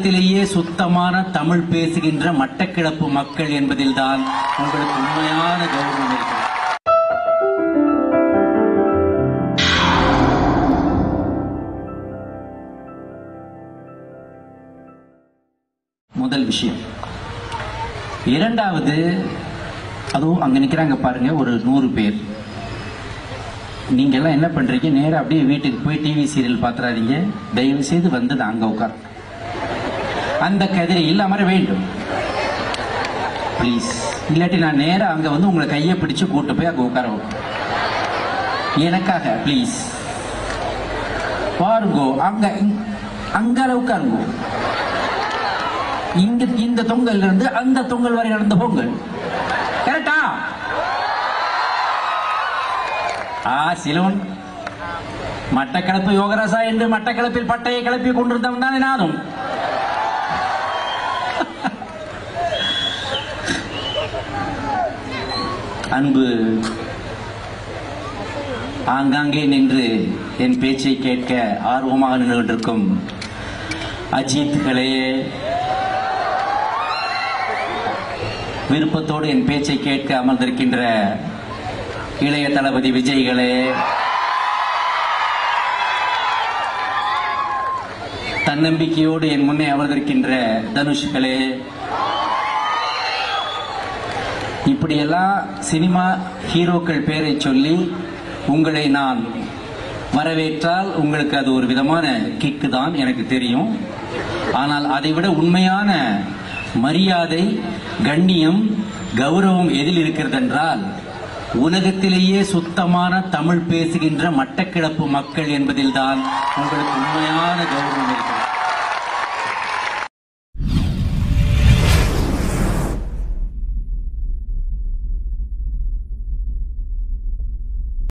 உலகத்திலேயே சுத்தமான தமிழ் பேசுகின்ற மட்டக்களப்பு மக்கள் என்பதில்தான் உங்களுக்கு உண்மையான கௌரவம் இருக்கிறது. முதல் விஷயம். இரண்டாவது, அதுவும் அங்க நிக்கிறாங்க பாருங்க ஒரு 100 பேர். நீங்க எல்லாம் என்ன பண்றீங்க? நேரா அப்படியே வீட்டுக்கு போய் டிவி சீரியல் பாத்துறாதீங்க. தயவு செய்து வந்து அங்க உட்கார். அந்த கதிரை இல்லாம வேண்டும் பிளீஸ். இல்லாட்டி நான் நேரா அங்க வந்து உங்களை கையை பிடிச்சு கூட்டு போய் அங்க உட்கார எனக்காக பிளீஸ். பாருங்கோ அங்க அங்கால உட்காருங்கோ. இங்க இந்த தொங்கல் இருந்து அந்த தொங்கல் வரை நடந்த பொங்கல் கரெக்டா? சிலவன் மட்டக்களப்பு யோகராசா என்று மட்டக்களப்பில் பட்டையை கிளப்பி கொண்டிருந்தவன் தானே நானும். அன்பு ஆங்காங்கே நின்று என் பேச்சை கேட்க ஆர்வமாக நின்று கொண்டிருக்கும் அஜித்களே, விருப்பத்தோடு என் பேச்சை கேட்க அமர்ந்திருக்கின்ற இளைய தளபதி விஜய்களே, தன்னம்பிக்கையோடு என் முன்னே அமர்ந்திருக்கின்ற தனுஷ்களே, இப்படியெல்லாம் சினிமா ஹீரோக்கள் பேரை சொல்லி உங்களை நான் வரவேற்றால் உங்களுக்கு அது ஒரு விதமான கிக்கு தான், எனக்கு தெரியும். ஆனால் அதைவிட உண்மையான மரியாதை, கண்ணியம், கௌரவம் எதில் இருக்கிறது என்றால் உலகத்திலேயே சுத்தமான தமிழ் பேசுகின்ற மட்டக்களப்பு மக்கள் என்பதில்தான் உங்களுக்கு உண்மையான கௌரவம் இருக்கிறது.